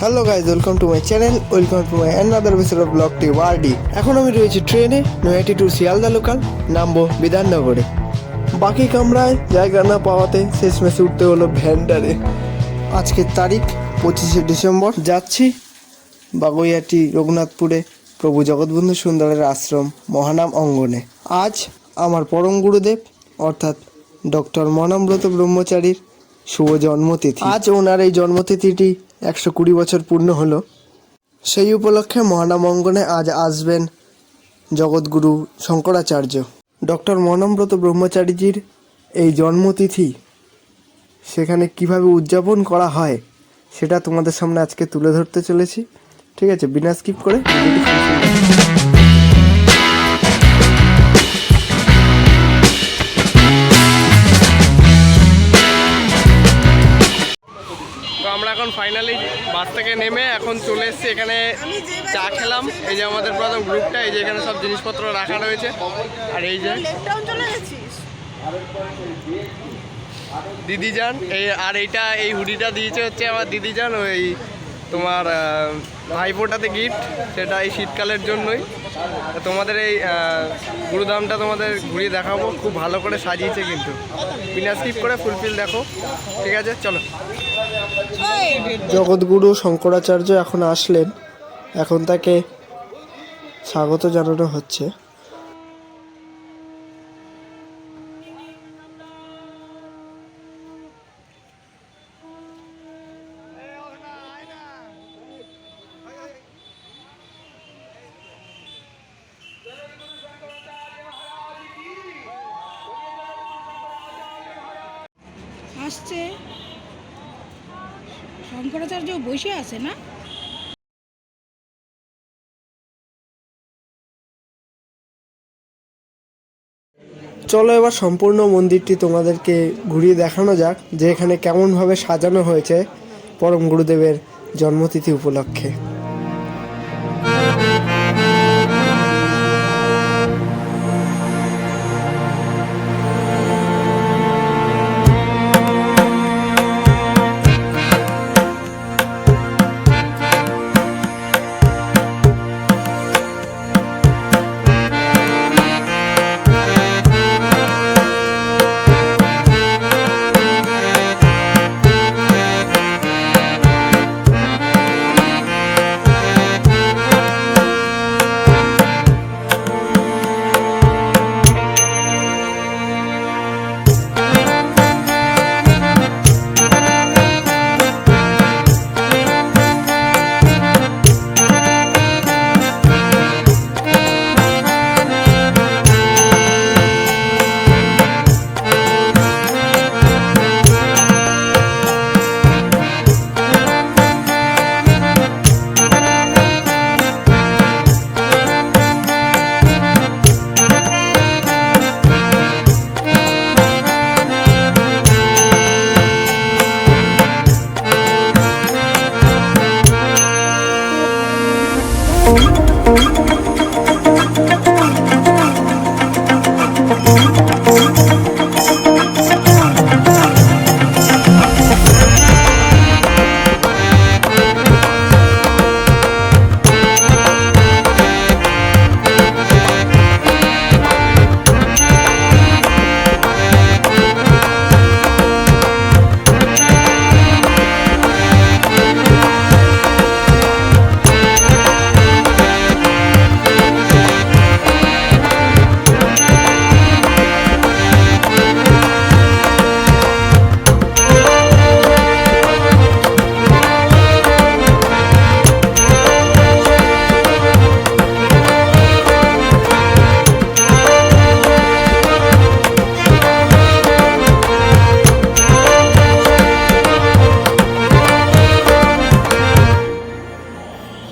Hello guys, welcome to my channel, welcome to my another episode of blog T worthy. এখন আমি রয়েছি ট্রেনে, Naihati two Sealdah local, নামবো বিধাননগরে। বাকি কামরায় জায়গা না পাওয়াতে শেষমেশে উঠতে হলো ভ্যান্ডারে। আজকের তারিখ 25শে ডিসেম্বর। যাচ্ছি বাগুইহাটি রঘুনাথপুরে প্রভু জগৎবন্ধু সুন্দরের আশ্রম মহানাম অঙ্গনে। আজ আমার পরম গুরুদেব অর্থাৎ ডক্টর মনামব্রত ব্রহ্মচারীর শুভ জন্মতিথি। আজ ওনার এই জন্মতিথিটি 120 বছর পূর্ণ হলো। সেই উপলক্ষে মহানাম অঙ্গনে আজ আসবেন জগৎগুরু শঙ্করাচার্য। ডক্টর মনামব্রত ব্রহ্মচারীজির এই জন্মতিথি সেখানে কিভাবে উদযাপন করা হয় সেটা তোমাদের সামনে আজকে তুলে ধরতে চলেছি। ঠিক আছে, বিনা স্কিপ করে ভিডিওটি তো আমরা এখন ফাইনালি বাস থেকে নেমে এখন চলে এসেছি এখানে, চা খেলাম। এই যে আমাদের প্রথম গ্রুপটা, এই যে এখানে সব জিনিসপত্র রাখা রয়েছে। আর এই যে দিদি যান, আর এইটা এই হুডিটা দিয়েছে হচ্ছে আমার দিদি যান, ওই তোমার ভাইফোঁটাতে গিফট, সেটা এই শীতকালের জন্যই। তোমাদের এই গুরুধামটা তোমাদের ঘুরিয়ে দেখাবো, খুব ভালো করে সাজিয়েছে কিন্তু, বিনা স্কিপ করে ফুলফিল দেখো। ঠিক আছে, চলো। জগৎগুরু শঙ্করাচার্য এখন আসলেন, এখন তাকে স্বাগত জানানো হচ্ছে। আসছে শঙ্করাচার্য বসে আছে না? চলো এবার সম্পূর্ণ মন্দিরটি তোমাদেরকে ঘুরিয়ে দেখানো যাক, যে এখানে কেমনভাবে সাজানো হয়েছে পরম গুরুদেবের জন্মতিথি উপলক্ষে।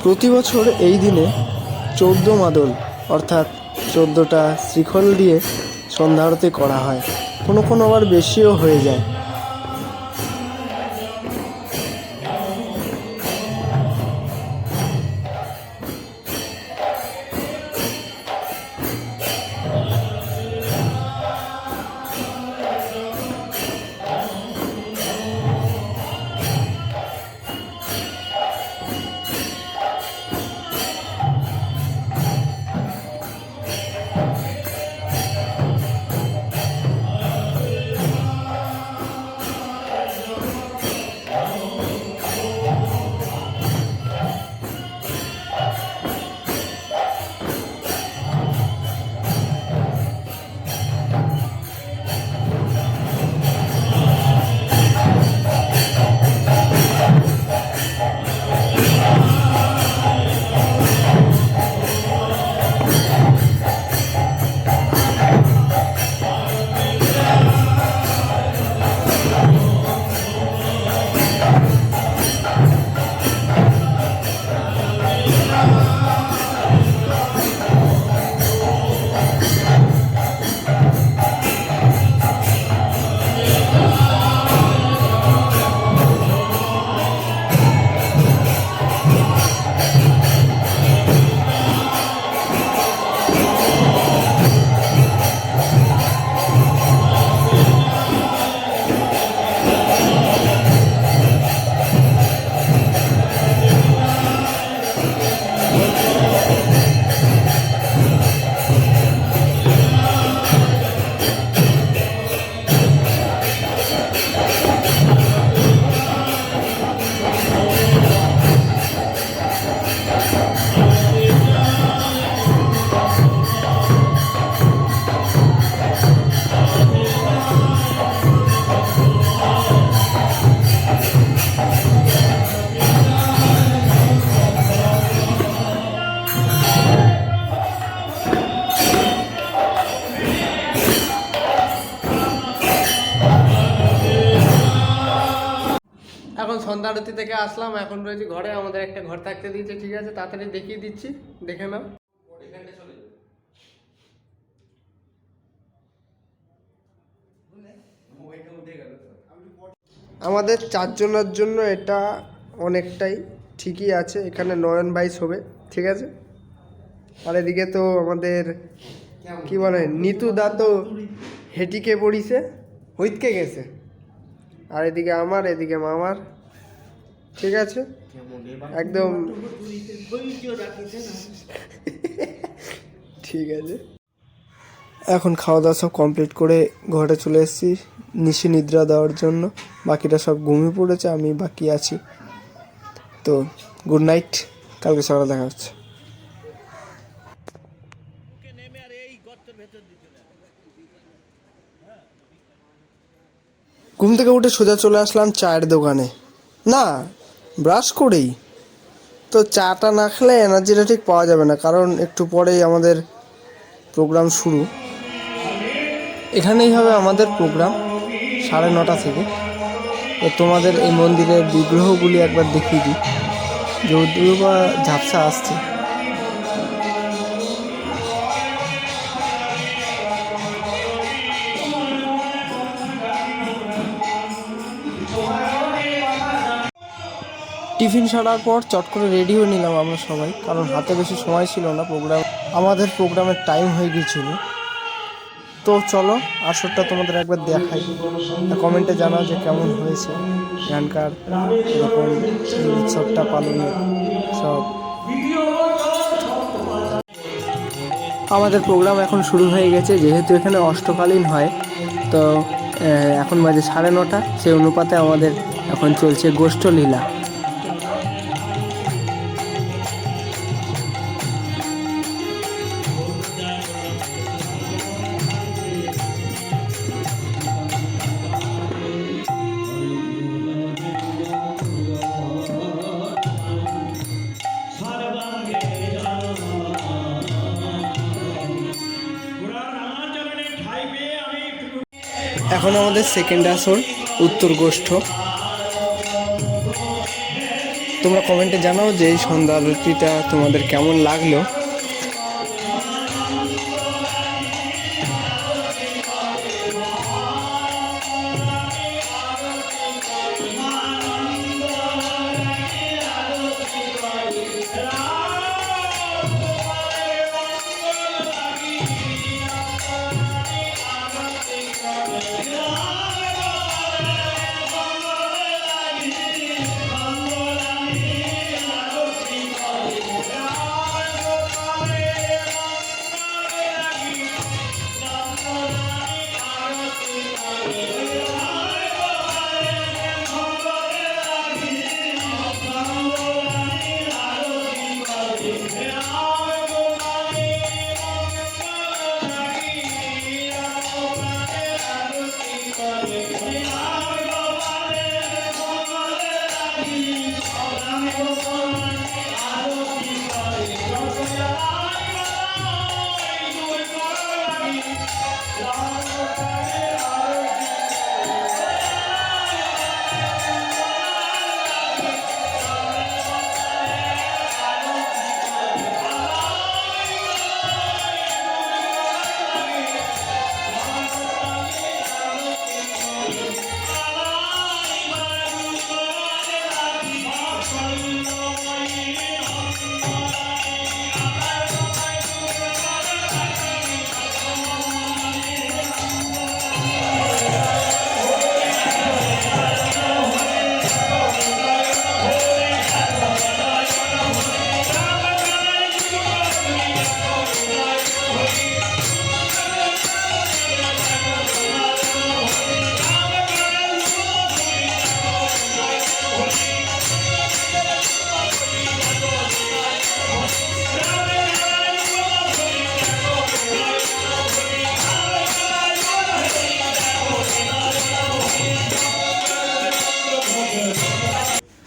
প্রতি বছর এই দিনে 14 মাদল অর্থাৎ 14টা শ্রীফল দিয়ে সন্ধ্যা আরতি করা হয়, কোনো কোনো আবার বেশিও হয়ে যায়। সন্ধ্যা আরতি থেকে আসলাম, এখন রয়েছে ঘরে। আমাদের একটা ঘর থাকতে দিয়েছে, ঠিক আছে, তাড়াতাড়ি দেখিয়ে দিচ্ছি, দেখে নাও। আমাদের চারজনের জন্য এটা অনেকটাই ঠিকই আছে। এখানে নয়ন বাইশ হবে, ঠিক আছে। আর এদিকে তো আমাদের কি বলে নিতু দা তো হেঁটিকে পড়িছে, হইতকে গেছে। আর এদিকে আমার, এদিকে মামার, ঠিক আছে, একদম ঠিক আছে। এখন খাওয়া দাওয়া সব কমপ্লিট করে ঘরে চলে এসেছি নিশি নিদ্রা দেওয়ার জন্য। বাকিটা সব ঘুমিয়ে পড়েছে, আমি বাকি আছি। তো গুড নাইট, কালকে সকালে দেখা হচ্ছে। ঘুম থেকে উঠে সোজা চলে আসলাম চায়ের দোকানে, না ব্রাশ করেই। তো চাটা না খেলে এনার্জিটা ঠিক পাওয়া যাবে না, কারণ একটু পরেই আমাদের প্রোগ্রাম শুরু। এখানেই হবে আমাদের প্রোগ্রাম 9:30 থেকে। তো তোমাদের এই মন্দিরের বিগ্রহগুলি একবার দেখিয়ে দিই, যদিও বা ঝাপসা আসছে। টিফিন সারার পর চট করে রেডি হয়ে নিলাম আমরা সবাই, কারণ হাতে বেশি সময় ছিল না। আমাদের প্রোগ্রামের টাইম হয়ে গিয়েছিল। তো চলো আসরটা তোমাদের একবার দেখাই, কমেন্টে জানাও যে কেমন হয়েছে এখানকার এরকম এই উৎসবটা পালনের সব। আমাদের প্রোগ্রাম এখন শুরু হয়ে গেছে, যেহেতু এখানে অষ্টকালীন হয়। তো এখন বাজে 9:30, সেই অনুপাতে আমাদের এখন চলছে গোষ্ঠলীলা। এখন আমাদের সেকেন্ড আসর উত্তর গোষ্ঠ। তোমরা কমেন্টে জানাও যে এই সন্ধ্যা আরতিটা তোমাদের কেমন লাগলো।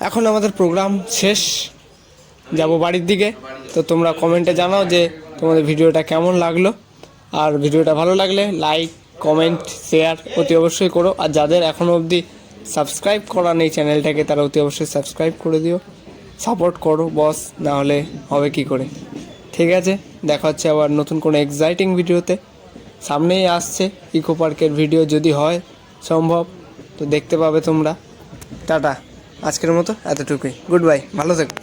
এখন আমাদের প্রোগ্রাম শেষ, যাব বাড়ির দিকে। তো তোমরা কমেন্টে জানাও যে তোমাদের ভিডিওটা কেমন লাগলো। আর ভিডিওটা ভালো লাগলে লাইক, কমেন্ট, শেয়ার অতি অবশ্যই করো। আর যাদের এখনও অবধি সাবস্ক্রাইব করা নেই চ্যানেলটাকে তারা অতি অবশ্যই সাবস্ক্রাইব করে দিও, সাপোর্ট করো বস, না হলে হবে কি করে। ঠিক আছে, দেখা হচ্ছে আবার নতুন কোনো এক্সাইটিং ভিডিওতে। সামনেই আসছে ইকো পার্কের ভিডিও, যদি হয় সম্ভব তো দেখতে পাবে তোমরা। টাটা, আজকের মতো এতটুকুই, গুড বাই, ভালো থেকো।